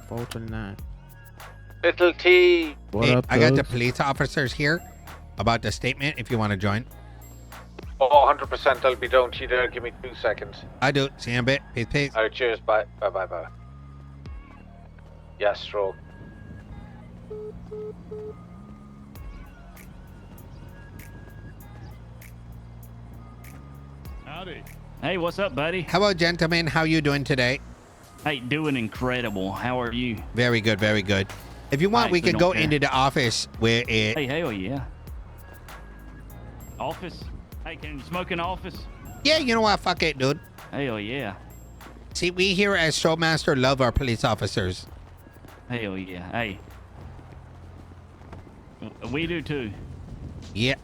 24, 29. Little T. What Hey, up, I got the Tuggz? police officers here about the statement if you want to join. Oh, 100% I'll be down to you there. Give me 2 seconds. I do. See you in a bit. Peace, peace. Alright, cheers. Bye. Bye. Yes, stroke. Howdy. Hey, what's up, buddy? Hello, gentlemen. How you doing today? Hey, doing incredible. How are you? Very good, very good. If you want, Nice, we we could don't go care. into the office where it... Hey, hell yeah. Office? Hey, can you smoke in the office? Yeah, you know what? Fuck it, dude. Hell yeah. See, we here as Showmaster love our police officers. Hell yeah. Hey. We do too. Yeah.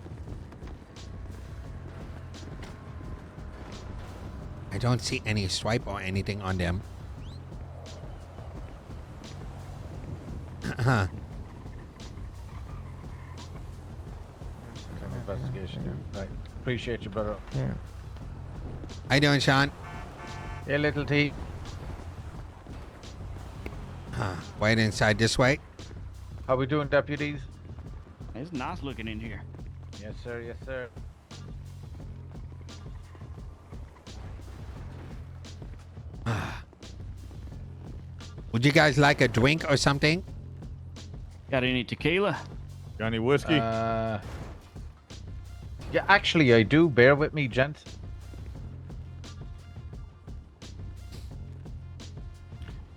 I don't see any swipe or anything on them. Huh. Investigation. Right. Appreciate you, brother. Yeah. How you doing, Sean? Hey, little T. Huh. Right inside this way. How we doing, deputies? It's nice looking in here. Yes, sir. Yes, sir. Would you guys like a drink or something? Got any tequila? Got any whiskey? Yeah, actually, I do. Bear with me, gents.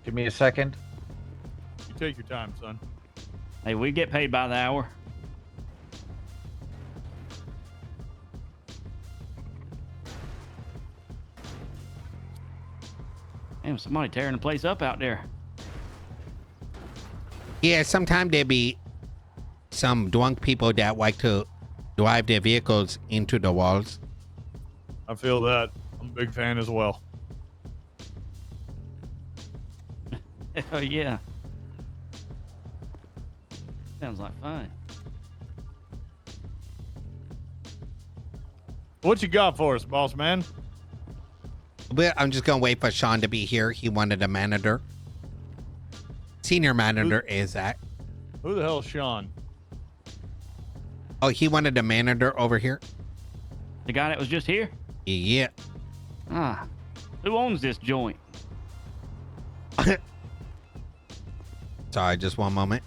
Give me a second. You take your time, son. Hey, we get paid by the hour. Damn, somebody tearing the place up out there. Yeah, sometimes there be some drunk people that like to drive their vehicles into the walls. I feel that. I'm a big fan as well. Oh yeah. Sounds like fun. What you got for us, boss man? But I'm just gonna wait for Sean to be here. He wanted a manager. Senior manager is that? Who the hell is Sean? Oh, he wanted a manager over here. The guy that was just here? Yeah. Ah. Who owns this joint? Sorry, just one moment.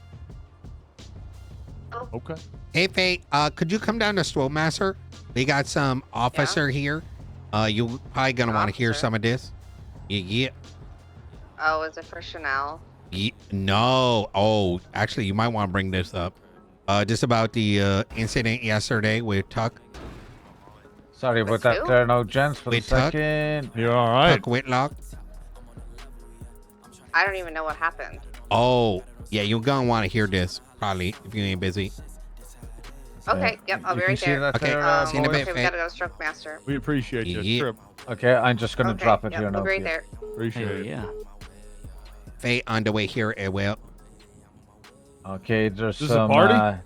Okay. Hey, Faye, could you come down to Swowmaster? We got some officer here. You probably gonna want to hear Officer? some of this. Yeah. Oh, is it for Chanel? No. Oh, actually, you might want to bring this up. Just about the incident yesterday with Tuck. Sorry about With that who? there now, gents, for a Wait, Tuck? second. You're all right. Tuck Whitlock. I don't even know what happened. Oh, yeah, you're gonna want to hear this probably if you ain't busy. Okay, yep, I'll be You can right see there. that Okay, there, see you in a boys? bit, Okay, we Faye. gotta go Stroke Master. We appreciate you. Yeah. Trip. Okay, I'm just gonna Okay, drop it yep, here now. we'll be right for you. there. Appreciate Hell it. yeah. Faye on the way here as well. Okay, there's This is a party?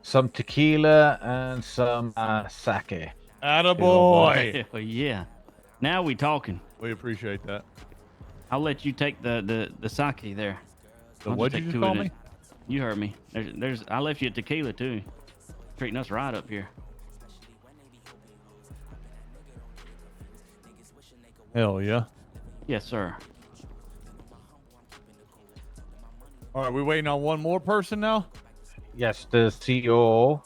some tequila and some sake. Attaboy. Hell yeah. Now we talking. We appreciate that. I'll let you take the sake there. So I'll what'd take you just two call of me? it. You heard me. There's I left you a tequila too. Treating us right up here. Hell yeah. Yes, sir. All right, we waiting on one more person now? Yes, the COO.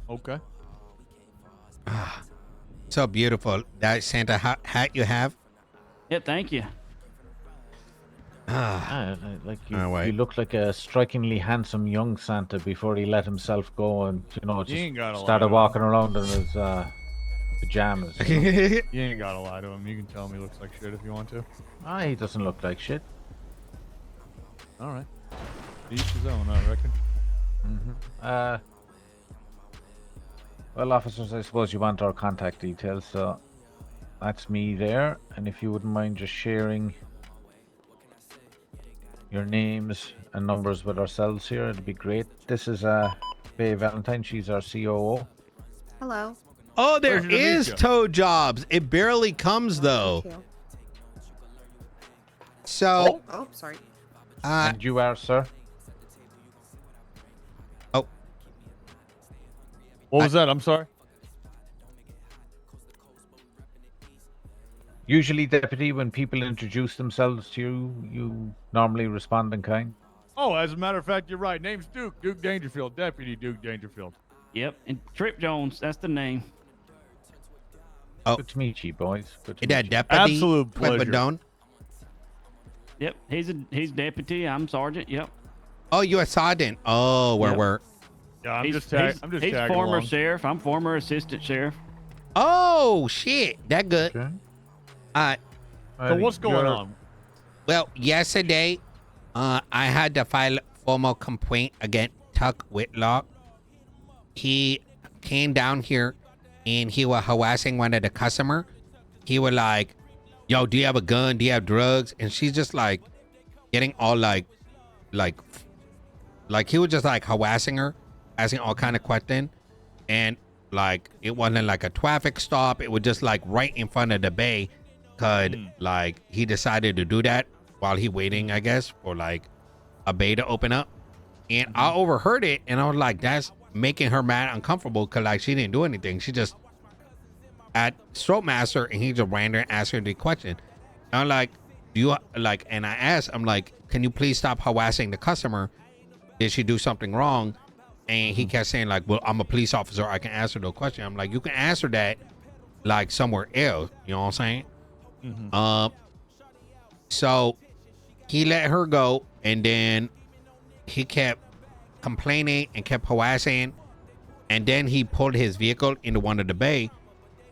Okay. So beautiful. That Santa hat you have. Yeah, thank you. Like you, Oh, wait. you look like a strikingly handsome young Santa before he let himself go and You just ain't gotta lie started to walking around in his pajamas. You ain't gotta lie to him. You can tell him he looks like shit if you want to. He doesn't look like shit. All right. Each his own, I reckon. Well, officers, I suppose you want our contact details, so that's me there. And if you wouldn't mind just sharing your names and numbers with ourselves here, it'd be great. This is Faye Valentine. She's our COO. Hello. Oh, there Pleasure to meet is ya. toe jobs. It barely comes though. Thank you. So, Oh, sorry. And you are, sir? oh, What was that? I'm sorry. Usually, Deputy, when people introduce themselves to you, you normally respond in kind. Oh, as a matter of fact, you're right. Name's Duke. Duke Dangerfield. Deputy Duke Dangerfield. Yep. And Trip Jones, that's the name. Oh. Good to meet you, boys. Good to that meet you. deputy. Absolute pleasure. Quimbadone. Yep. He's deputy. I'm sergeant. Yep. Oh, you a sergeant. Oh, Yep. where? Yeah, I'm He's just he's tagging former along. sheriff. I'm former assistant sheriff. Oh, shit. That good. Okay. So what's going on? Well, yesterday, I had to file a formal complaint against Tuggz Whitlock. He came down here and he was harassing one of the customer. He was like, yo, do you have a gun? Do you have drugs? And she's just like getting all like he was just like harassing her, asking all kind of questions. And like, it wasn't like a traffic stop. It was just like right in front of the bay. Cause like he decided to do that while he waiting, I guess, for like a bay to open up. And I overheard it and I was like, that's making her mad, uncomfortable, cause like she didn't do anything. She just at Stroke Master and he just ran there and asked her the question. And I'm like, do you like, and I asked, I'm like, can you please stop harassing the customer? Did she do something wrong? And he kept saying like, well, I'm a police officer. I can answer the question. I'm like, you can answer that like somewhere else. You know what I'm saying? So he let her go, and then he kept complaining and kept harassing, and then he pulled his vehicle into one of the bay,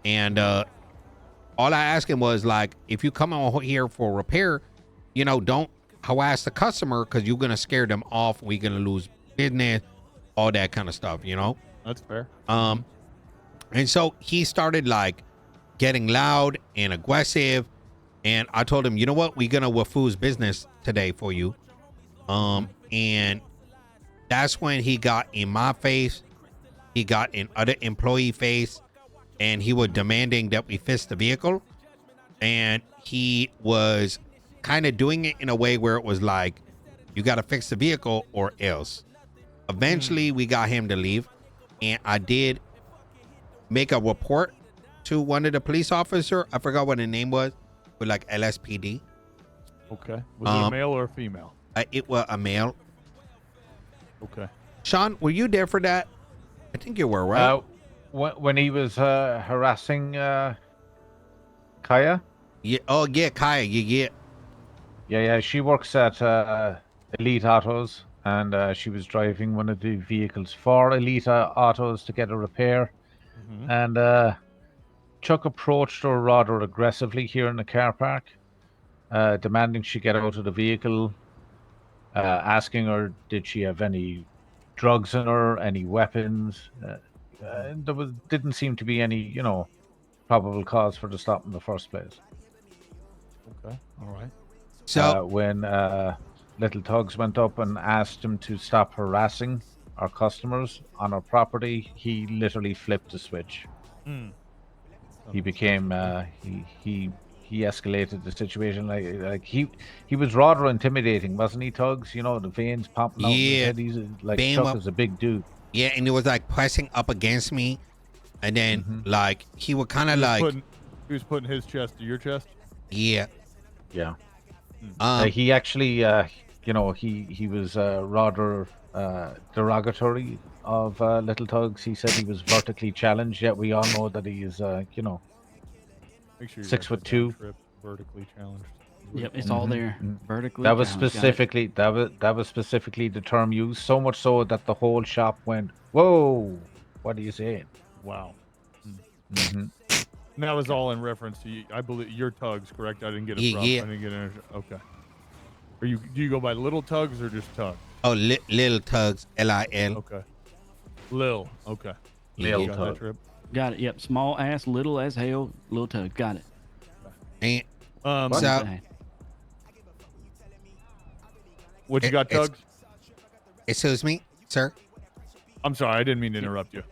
and all I asked him was like, if you come on here for repair, you know, don't harass the customer because you're gonna scare them off. We're gonna lose business, all that kind of stuff, you know. That's fair. And so he started like getting loud and aggressive, and I told him, you know what, we're gonna wafoo's business today for you. And that's when he got in my face, he got in other employee face, and he was demanding that we fix the vehicle. And he was kind of doing it in a way where it was like, you got to fix the vehicle or else. Eventually we got him to leave, and I did make a report to one of the police officer. I forgot what the name was, with like LSPD. Okay. Was it a male or a female? It was a male. Okay. Sean, were you there for that? I think you were, right? When he was harassing Kaya? Yeah. Oh yeah, Kaya. Yeah. Yeah. She works at Elite Autos, and she was driving one of the vehicles for Elite Autos to get a repair. And Chuck approached her rather aggressively here in the car park, demanding she get out of the vehicle, asking her did she have any drugs in her, any weapons. Didn't seem to be any, probable cause for the stop in the first place. Okay. All right. So when Little Tuggz went up and asked him to stop harassing our customers on our property, he literally flipped the switch. He became he escalated the situation like he was rather intimidating, wasn't he, Tuggz? You know, the veins popping out. Yeah. He's like Bam Chuck up. is a big dude. yeah, and it was like pressing up against me, and then like he would kind of like He was putting his chest to your chest. yeah. Yeah. Um, He actually he was rather derogatory of Little Tuggz. He said he was vertically challenged, yet we all know that he is Make sure you 6'2". write that down, Trip. Vertically challenged. Yep. It's all there. Vertically. That was challenged. Got it. specifically that was specifically the term used, so much so that the whole shop went, "Whoa, what are you saying?" Wow. Mm-hmm. And that was all in reference to you. I believe your Tuggz, correct? I didn't get it Yeah, from. yeah. I didn't get it. Okay. Do you go by Little Tuggz or just Tuggz? oh, Little Tuggz, Lil. Okay. Lil. Okay. Lil You got that, Tuggz. Trip? Got it. Yep. Small ass, little as hell, little tug. Got it. And What So- is that? What you got, it's- Tuggz? excuse me, sir. I'm sorry, I didn't mean to interrupt you.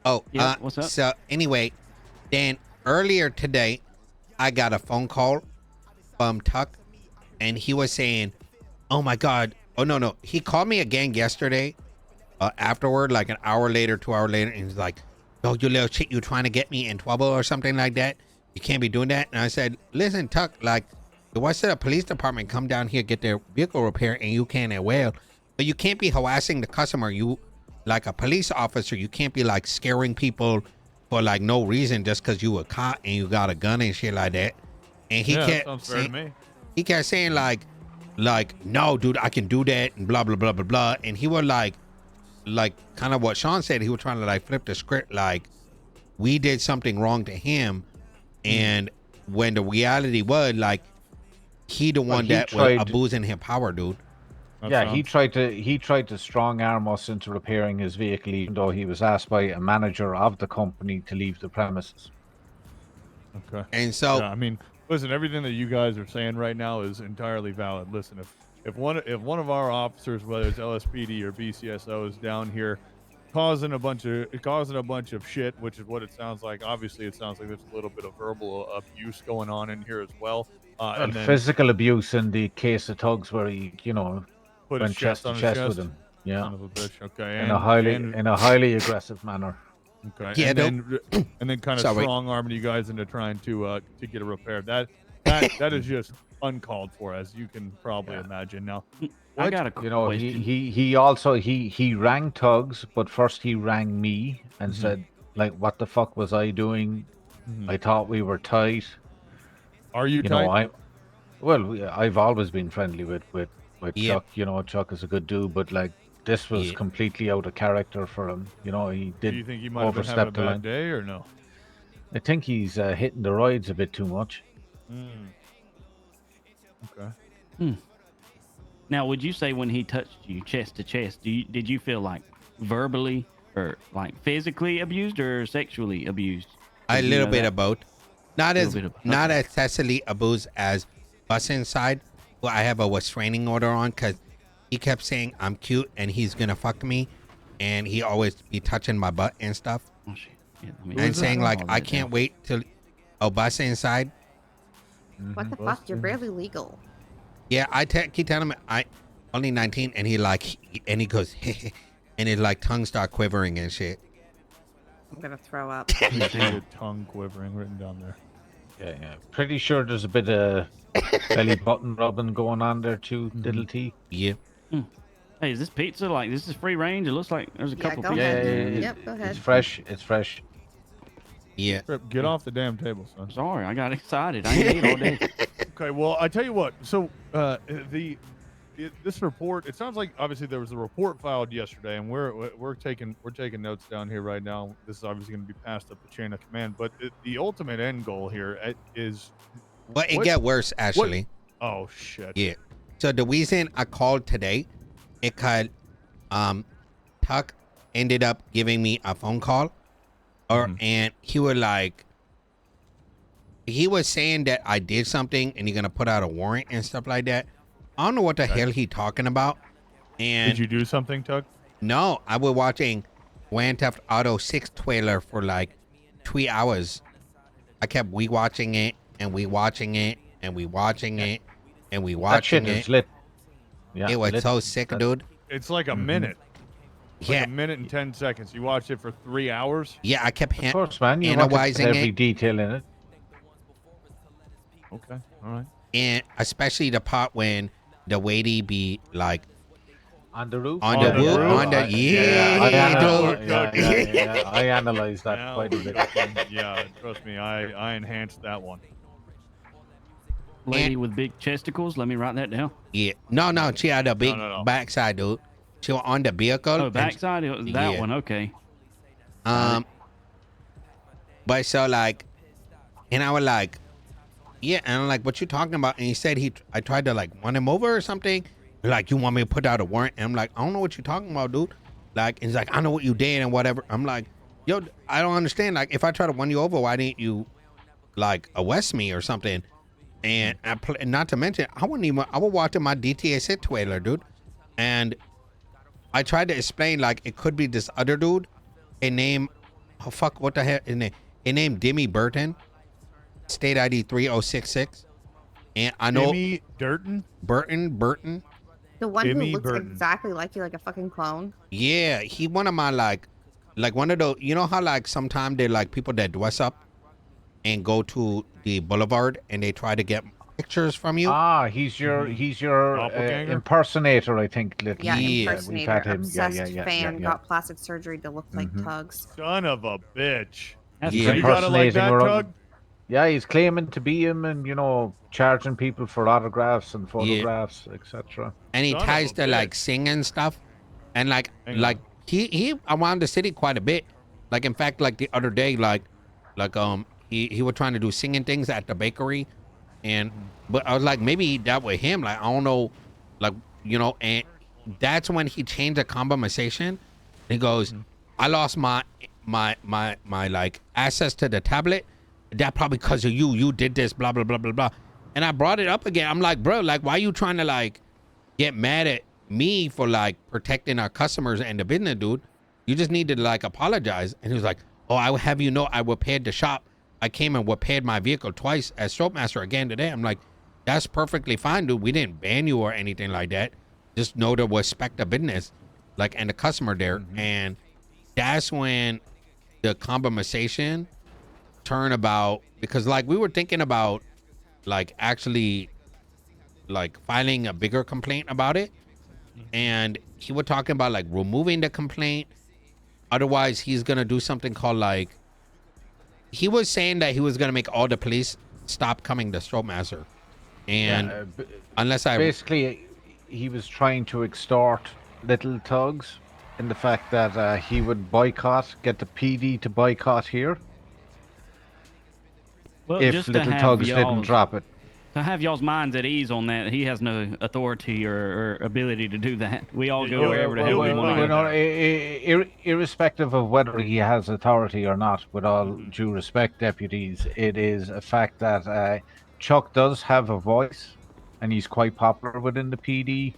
Oh, Yeah, what's up? So anyway, then earlier today, I got a phone call from Tuck, and he was saying, "Oh my God, oh no." He called me again yesterday, afterward, like an hour later, 2 hours later, and he's like, "Oh, you little shit, you trying to get me in trouble or something like that? You can't be doing that." And I said, "Listen, Tuck, like, why should a police department come down here get their vehicle repaired and you can't as well? But you can't be harassing the customer. You, like a police officer, you can't be like scaring people for like no reason just because you a cop and you got a gun and shit like that." And he Yeah, that kept sounds fair to saying, me. he kept saying like, no, dude, I can do that and blah blah blah blah blah. And he was like kind of what Sean said. He was trying to like flip the script, like we did something wrong to him, and when the reality was like he the one he that was abusing his power, dude. Yeah, he tried to strong arm us into repairing his vehicle, even though he was asked by a manager of the company to leave the premises. Okay. And so, Yeah, I mean, listen, everything that you guys are saying right now is entirely valid. Listen, if one of our officers, whether it's LSPD or BCSO, is down here causing a bunch of shit, which is what it sounds like. Obviously, it sounds like there's a little bit of verbal abuse going on in here as well. And then Physical abuse in the case of Tuggz, where he, put went his chest chest on to his chest chest. with him. Yeah, Son of a bitch. Okay. in a highly aggressive manner. Okay. Yeah, and then kind of Sorry. strong arming you guys into trying to get it repaired. That is just uncalled for, as you can probably imagine. Now, I got a question. He also he rang Tuggz, but first he rang me and said, like, what the fuck was I doing? I thought we were tight. Are you tight? I've always been friendly with Yeah. Chuck. Chuck is a good dude, but like this was completely out of character for him. He did. Do you think he might have been having a overstep the line. bad day or no? I think he's hitting the rides a bit too much. Okay. Now, would you say when he touched you chest to chest, did you feel like verbally or like physically abused or sexually abused? a Did you little know bit that? of both. Not as Little bit of- not as excessively abused as us inside. Well, I have a restraining order on because he kept saying I'm cute and he's gonna fuck me, and he always be touching my butt and stuff, Oh, shit. Yeah, let me- and saying I'll like hold I that can't down. wait till bus inside. What the fuck? You're barely legal. Yeah, I keep telling him I only 19, and he goes and his like tongue start quivering and shit. I'm gonna throw up. You see your tongue quivering written down there. Yeah. Pretty sure there's a bit of belly button rubbing going on there too, Diddle T. Yeah. Hey, is this pizza like this is free range? It looks like there's a Yeah, couple go pieces. ahead. Yeah. Yep, go ahead. It's fresh. It's fresh. Yeah. Trip, get off the damn table, son. Sorry, I got excited. I ain't eat all day. Okay, well, I tell you what. So, this report. It sounds like obviously there was a report filed yesterday, and we're taking notes down here right now. This is obviously going to be passed up the chain of command. But the ultimate end goal here is. But it get worse actually. Oh shit. Yeah. So the reason I called today, because Tuck ended up giving me a phone call, and he was saying that I did something and he's gonna put out a warrant and stuff like that. I don't know what the hell he talking about. And Did you do something, Tuck? no, I was watching Grand Theft Auto 6 trailer for like 3 hours. I kept rewatching it and rewatching it and rewatching it and That shit rewatching is it. lit. Yeah, It was lit. so sick, dude. It's like a minute. It's like Yeah, a minute and 10 seconds. You watched it for 3 hours. yeah. I kept Of course, man. You want analyzing every it, detail in it. Okay. All right. and especially the part when the lady be like On the roof. on the roof, on the dude. I analyzed that Now quite a we're bit. talking. Yeah, trust me, I enhanced that one. Lady with big chesticles. Let me write that down. Yeah, no, she had a big no. backside, dude. She was on the vehicle. Oh, and- backside. It was that Yeah. one. Okay. But so like, and I was like, yeah, and I'm like, what you talking about? And he said I tried to like run him over or something. Like, you want me to put out a warrant? And I'm like, I don't know what you're talking about, dude. Like, and he's like, I know what you did and whatever. I'm like, yo, I don't understand. Like, if I try to run you over, why didn't you like arrest me or something? And not to mention, I was watching my GTA 6 trailer, dude, and I tried to explain like it could be this other dude, what the hell? His name Dimmy Burton. state ID 3066. And I know Timmy Durton. Burton. The one who Jimmy looks Burton. exactly like you, like a fucking clone. Yeah, he one of my like one of those. You know how like sometimes they're like people that dress up and go to the boulevard and they try to get pictures from you. Ah, he's your Doppelganger? impersonator, I think. Little. Yeah, Yeah, we've impersonator, had him. obsessed fan, Yeah. got plastic surgery to look like Mhm. Tuggz. Son of a bitch. That's Yeah. So you got it like that, Impersonating Tug? Yeah, he's claiming to be him, and charging people for autographs and photographs, etc. And he Son of tries a to like bitch. sing and stuff, and like Hang on. he around the city quite a bit. Like in fact, like the other day, he was trying to do singing things at the bakery, and but I was like maybe that with him, like I don't know, like and that's when he changed the conversation. He goes, I lost my like access to the tablet. That probably because of you. You did this, blah blah blah blah blah. And I brought it up again. I'm like, bro, like why you trying to like get mad at me for like protecting our customers and the business, dude? You just need to like apologize. And he was like, oh, I will have you know I repaired the shop. I came and repaired my vehicle twice as Soap Master again today. I'm like, that's perfectly fine, dude. We didn't ban you or anything like that. Just know to respect the business, like, and the customer there. And that's when the conversation turned about, because like we were thinking about like actually like filing a bigger complaint about it. And he was talking about like removing the complaint. Otherwise, he's going to do something called like, he was saying that he was going to make all the police stop coming to Stroke Master. And unless I basically, he was trying to extort little Tuggz in the fact that he would get the PD to boycott here Well, if just to little have Tuggz didn't y'all's- drop it. To have y'all's minds at ease on that, he has no authority or ability to do that. We all go Well, wherever the well, hell we well, want well, to go. well, Irrespective of whether he has authority or not, with all due respect, deputies, it is a fact that Chuck does have a voice, and he's quite popular within the PD.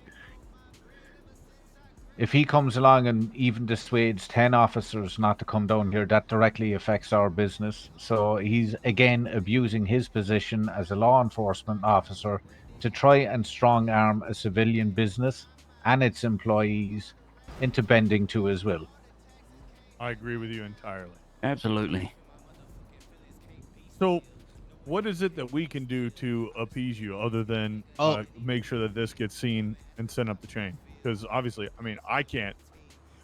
If he comes along and even dissuades 10 officers not to come down here, that directly affects our business. So he's again abusing his position as a law enforcement officer to try and strong arm a civilian business and its employees into bending to his will. I agree with you entirely. Absolutely. So, what is it that we can do to appease you other than make sure that this gets seen and sent up the chain? Because obviously, I mean, I can't.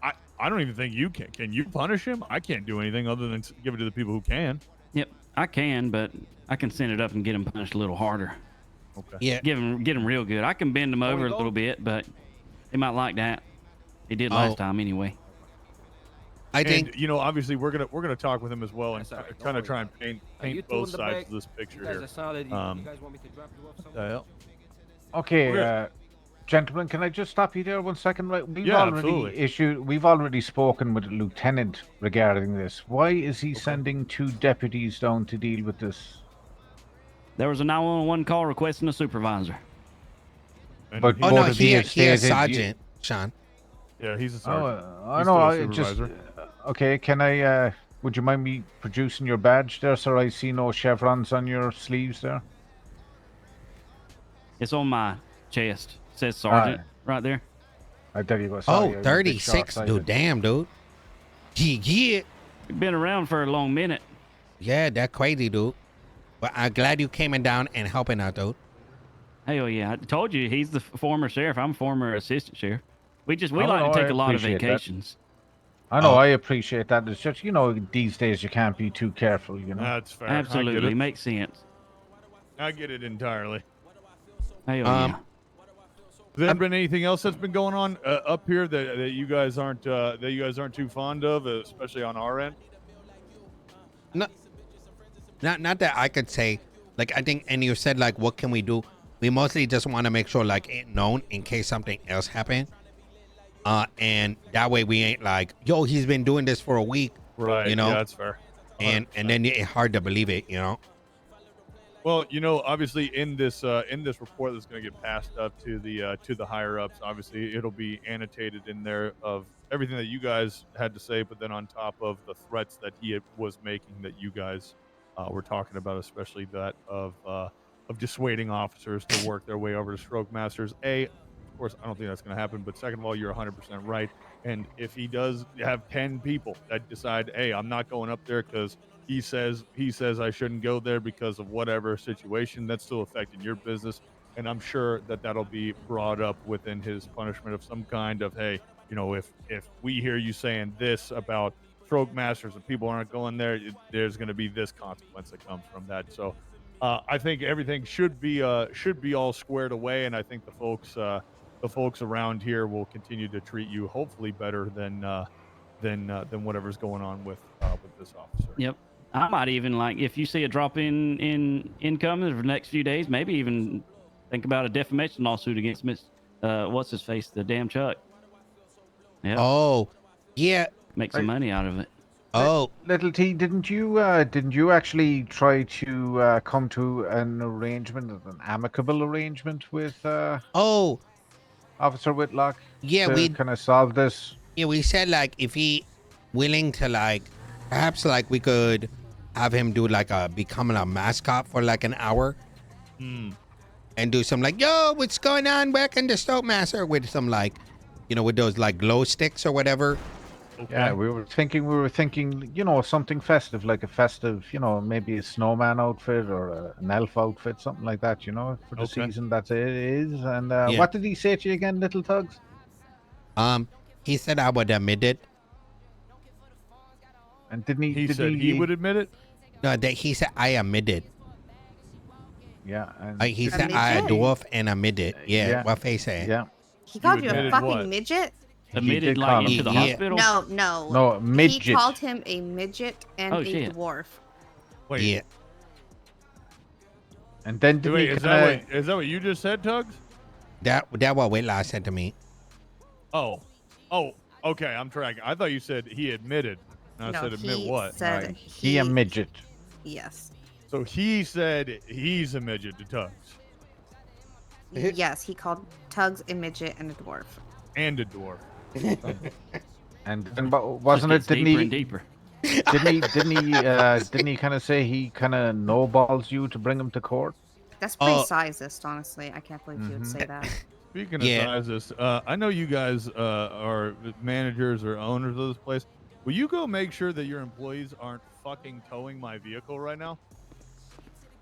I don't even think you can. Can you punish him? I can't do anything other than give it to the people who can. Yep, I can, but I can send it up and get him punished a little harder. Okay. Yeah. Get him real good. I can bend him over a little bit, but they might like that. He did last time anyway. I think obviously we're gonna talk with him as well and That's all right, kind of don't try and paint both sides of this You picture guys here. are solid. You guys want me to drop you off somewhere? hell? Okay, gentlemen, can I just stop you there 1 second? Right, absolutely. We've already spoken with the lieutenant regarding this. Why is he sending 2 deputies down to deal with this? There was a 911 call requesting a supervisor. And But he- oh no, both of he you a stated Sergeant, Sean. yeah, he's a sergeant. I He's know. still a I just supervisor. okay. Can I? Would you mind me producing your badge there, sir? I see no chevrons on your sleeves there. It's on my chest. It says Sergeant right there. I tell you what. Sorry, I was a bit 36, short-sighted. dude. Damn, dude. Yeah. You've been around for a long minute. Yeah, that's crazy, dude. But I'm glad you came in down and helping out, dude. Hell yeah. I told you he's the former sheriff. I'm former assistant sheriff. We Oh, like no, to I take a lot of appreciate that. vacations. I know. I appreciate that. It's just these days you can't be too careful. That's fair. Absolutely. Makes sense. I get it entirely. Hell yeah. Has there been anything else that's been going on up here that you guys aren't too fond of, especially on our end? Not that I could say. Like, I think, and you said, like, what can we do? We mostly just want to make sure, like, it's known in case something else happened. And that way we ain't like, yo, he's been doing this for a week. Right. You know? Yeah, that's fair. And then it's hard to believe it, Well, obviously in this report that's going to get passed up to the higher ups, obviously it'll be annotated in there of everything that you guys had to say, but then on top of the threats that he was making that you guys we're talking about, especially that of dissuading officers to work their way over to stroke masters. Of course, I don't think that's going to happen. But second of all, you're 100% right. And if he does have 10 people that decide, hey, I'm not going up there because he says I shouldn't go there because of whatever situation, that's still affecting your business. And I'm sure that that'll be brought up within his punishment of some kind of, hey, if we hear you saying this about stroke masters and people aren't going there, there's going to be this consequence that comes from that. So I think everything should be all squared away, and I think the folks around here will continue to treat you hopefully better than whatever's going on with this officer. Yep. I might even, like, if you see a drop in income over the next few days, maybe even think about a defamation lawsuit against what's his face, the damn Chuck. Yeah. Oh, yeah. Make some money out of it. Oh, Little T, didn't you actually try to come to an arrangement, an amicable arrangement with oh, Officer Whitlock? yeah. to We kind of solve this. we said like if he willing to like, perhaps like we could have him do like becoming a mascot for like an hour. And do some like, yo, what's going on? Welcome to Stoke Master with some like, with those like glow sticks or whatever. Okay. Yeah, we were thinking, something festive, like a festive, maybe a snowman outfit or an elf outfit, something like that, for the Okay. season that it is. And Yeah. what did he say to you again, Little Tuggz? He said I would admit it. And didn't he? He did said he would admit it. No, that he said I admit it. Yeah. And, He said I a Admit it? dwarf and admit it. Yeah, Yeah. what face said. yeah. He called you a admitted fucking what? midget? Admitted did like call him- into the Yeah. hospital. No. No, midget. He called him a midget and Oh, a shit. dwarf. Wait, Yeah. And then did wait, he is kinda, that what you just said, Tuggz? That what Whitlock said to me. Oh, okay. I'm tracking. I thought you said he admitted. And I No, said admit he what? said Right. He a midget. Yes. So he said he's a midget to Tuggz Yes, he called Tuggz a midget and a dwarf. and a dwarf. And then, wasn't it? Just gets Didn't deeper he? and deeper. Didn't he kind of say he kind of no balls you to bring him to court? That's pretty Oh. sizist, honestly. I can't believe you would say that. Speaking of Yeah. sizes, I know you guys are managers or owners of this place. Will you go make sure that your employees aren't fucking towing my vehicle right now?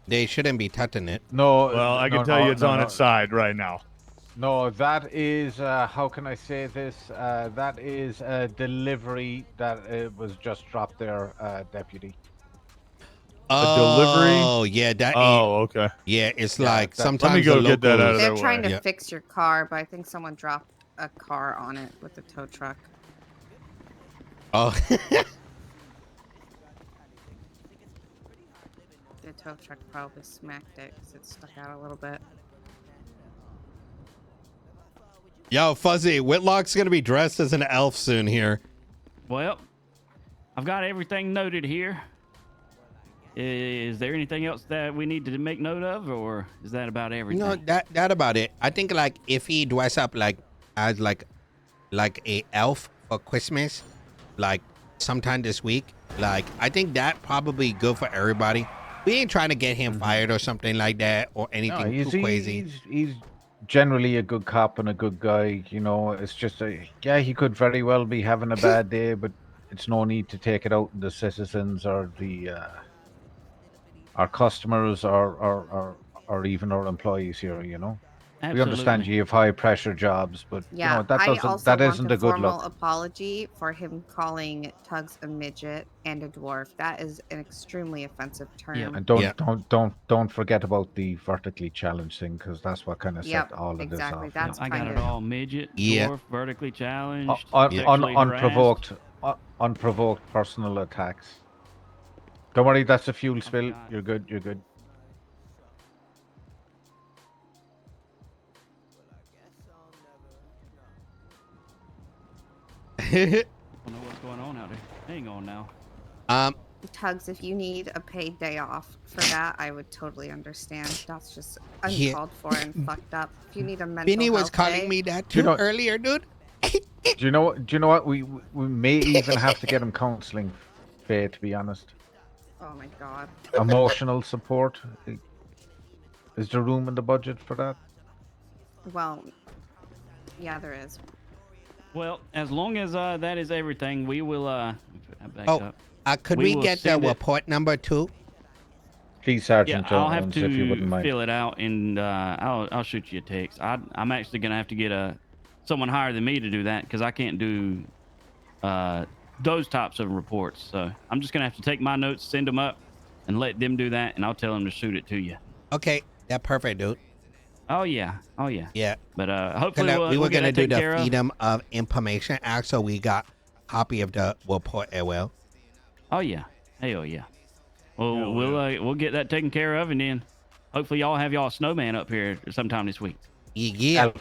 They shouldn't be touching it. No. Well, I can no, tell no, you it's no, on no. its side right now. No, that is how can I say this? That is a delivery that was just dropped there, deputy. delivery? Oh, yeah, that. Oh, okay. Yeah, it's Yeah, like that- sometimes Let me go the get that out locals- of They're their trying way. to Yeah. fix your car, but I think someone dropped a car on it with a tow truck. Oh, The tow truck probably smacked it because it stuck out a little bit. yo, Fuzzy, Whitlock's gonna be dressed as an elf soon here. Well, I've got everything noted here. Is there anything else that we need to make note of, or is that about everything? No, that about it. I think like if he dress up like as like a elf for Christmas, like sometime this week, like I think that probably good for everybody. We ain't trying to get him fired or something like that or No, anything too crazy. He's generally a good cop and a good guy. It's just he could very well be having a bad day, but it's no need to take it out on the citizens or the our customers or even our employees here. We understand Absolutely. you have high pressure jobs, but Yeah, that I doesn't also that want isn't a a good formal look. apology for him calling Tuggz a midget and a dwarf. That is an extremely offensive term. And Yeah. don't forget about the vertically challenged thing, because that's what kind of Yep, set all of exactly. this off. That's I got kind it of all. Midget, Yeah. dwarf, vertically challenged, Un- sexually unprovoked unprovoked personal attacks. Don't worry, that's a fuel spill. God. You're good. You're good. I don't know what's going on out there. Hang on now. Tuggz, if you need a paid day off for that, I would totally understand. That's just Yeah. uncalled for and fucked up. If you need a mental Vinny was health calling day, me that You too know- earlier, dude. Do you know what? We may even have to get him counselling, Faye, to be honest. Oh my god. Emotional support. Is there room in the budget for that? Well, yeah, there is. Well, as long as that is everything, we will. Back Oh, up. could We we will get the send it- report number 2? Please, Yeah, Sergeant I'll have Jones, if you wouldn't to mind. fill it out, and I'll shoot you a text. I'm actually gonna have to get someone higher than me to do that because I can't do those types of reports. So I'm just gonna have to take my notes, send them up, and let them do that, and I'll tell them to shoot it to you. Okay, that's perfect, dude. Oh yeah, oh yeah. Yeah. But hopefully We were we'll get gonna that do taken the care of. Freedom of Information Act, so we got copy of the report as well. Oh yeah, hell yeah. Well, Hell we'll get that taken care of, and then hopefully y'all have y'all snowman up here sometime this week. Yeah.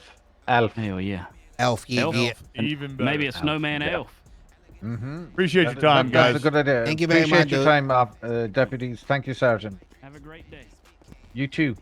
Elf. Hell yeah. Elf, yeah, Elf. yeah. Even better. Maybe a snowman yeah. elf. Mm-hmm. Appreciate your time, guys. That's a good idea. Thank you very Appreciate much, your dude. time, deputies. Thank you, Sergeant. Have a great day. You too.